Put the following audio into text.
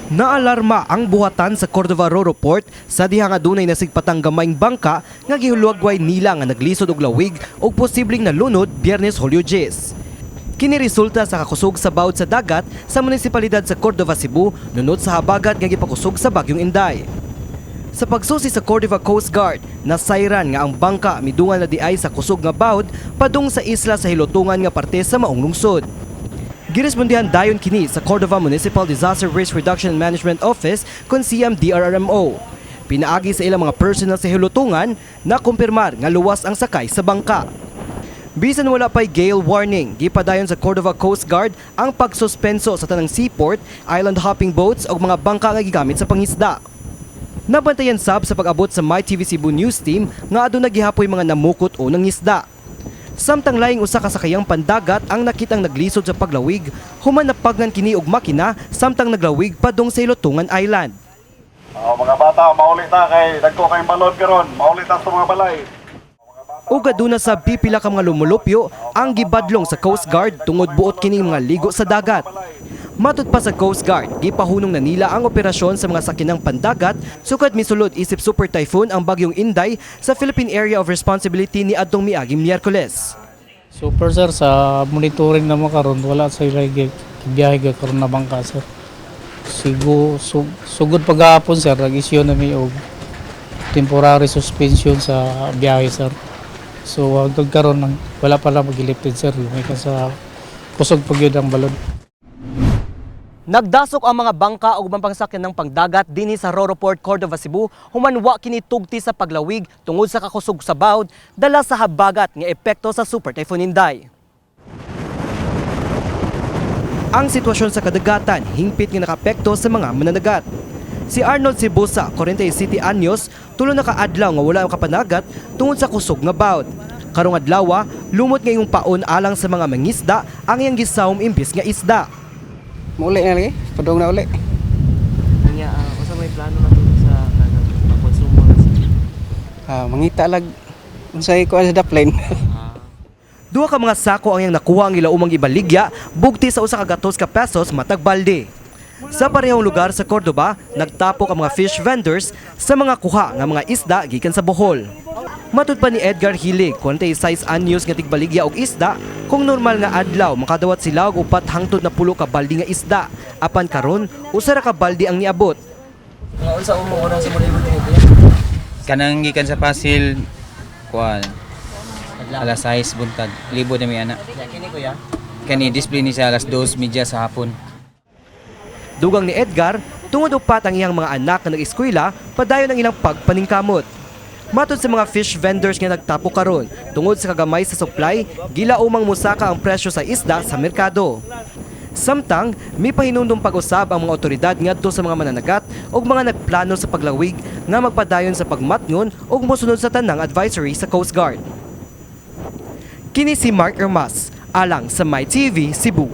Naalarma ang buhatan sa Cordova Roro Port sa diha nga dunay nasigpatang gamayng bangka nga gihulwagway nila nga naglisod og lawig og posibleng nalunod Biyernes Hulyo 10. Kini resulta sa kakusog sa bawd sa dagat sa munisipalidad sa Cordova, Cebu nunod sa habagat nga gipakusog sa bagyong Inday. Sa pagsusi sa Cordova Coast Guard, nasayran nga ang bangka midungan na diay sa kusog nga bawd padung sa isla sa hilutungan nga parte sa maong lungsod. Girespondihan dayon kini sa Cordova Municipal Disaster Risk Reduction and Management Office kon siyam DRRMO. Pinaagi sa ilang mga personnel sa hilutungan na kumpirmar nga luwas ang sakay sa bangka. Bisan wala pay gale warning, gipadayon sa Cordova Coast Guard ang pagsuspenso sa tanang seaport, island hopping boats ug mga bangka nga gigamit sa pangisda. Nabantayan sab sa pag-abot sa MyTV Cebu News Team nga aduna gihapoy mga namukot o nangisda. Samtang laing usa ka sakayang pandagat ang nakitang naglisod sa paglawig, human napagngan kini og makina samtang naglawig padung sa Ilotungan Island. Mga bata, maulit ta kay dagko kay balod karon, maulit ta sa mga balay. Ug aduna sa pipila ka mga lumulupyo ang gibadlong sa Coast Guard tungod buot kining mga ligo sa dagat. Matud pa sa Coast Guard, gipahunong na nila ang operasyon sa mga sakinang pandagat sukad misulod isip super typhoon ang bagyong Inday sa Philippine Area of Responsibility ni adtong miaging Miyerkules. Super sir, sa monitoring na karon wala sa ilay biyahe karon na bangka sir. Sugod paghapon sir, nag-issue na mi og temporary suspension sa biyahe sir. So hangtod karon wala pa lang magilipted sir, may sa kusog pagyud ang balon. Nagdasok ang mga bangka ug ubang pangsakyan ng pangdagat dinhi sa Roro Port, Cordova, Cebu human wa kini tugti sa paglawig tungod sa kakusog sa bawd dala sa habagat nga epekto sa Super Typhoon Inday. Ang sitwasyon sa kadagatan hingpit nga nakapekto sa mga mananagat. Si Arnold Sibusa, 47 anyos, tulo na kaadlaw nga wala ang kapanagat tungod sa kusog nga bawd. Karong adlaw, lumot ngayong paon alang sa mga mangisda ang iyang gisawom imbis nga isda. Mauli na lagi, padung na uli. Kanya, usa may plano na dito sa pagkonsumo na sa Mangita lag unsay ko sa dapline. Duha ka mga sako ang iyang nakuha ang ilaumang ibaligya bugti sa usa ka gatos ka pesos matag balde. Sa parehong lugar sa Cordova, nagtapok ang mga fish vendors sa mga kuha nga mga isda gikan sa Bohol. Matud pa ni Edgar Hilig, 46 anyos nga tigbaligya og isda, kung normal nga adlaw makadawat sila og 4 hangtod na 10 ka balde nga isda. Apan karon, usa ra ka balde ang niabot. unsa mo oras sa mulibot ni Kanang gikan sa Pasil kuan alas 6 buntag libo na mi ana kini kuya. kani display ni sa alas 2:30 sa hapon. Dugang ni Edgar, tungod upat ang iyang mga anak na nag-eskwela, padayon ang ilang pagpaningkamot. Matod sa mga fish vendors nga nagtapo karon, tungod sa kagamay sa supply, gilaumang musaka ang presyo sa isda sa merkado. Samtang, may pahinumdum pag-usab ang mga otoridad ngadto sa mga mananagat ug mga nagplano sa paglawig nga magpadayon sa pagmatngon ug mosunod sa tanang advisory sa Coast Guard. Kini si Mark Ermas, alang sa MyTV Cebu.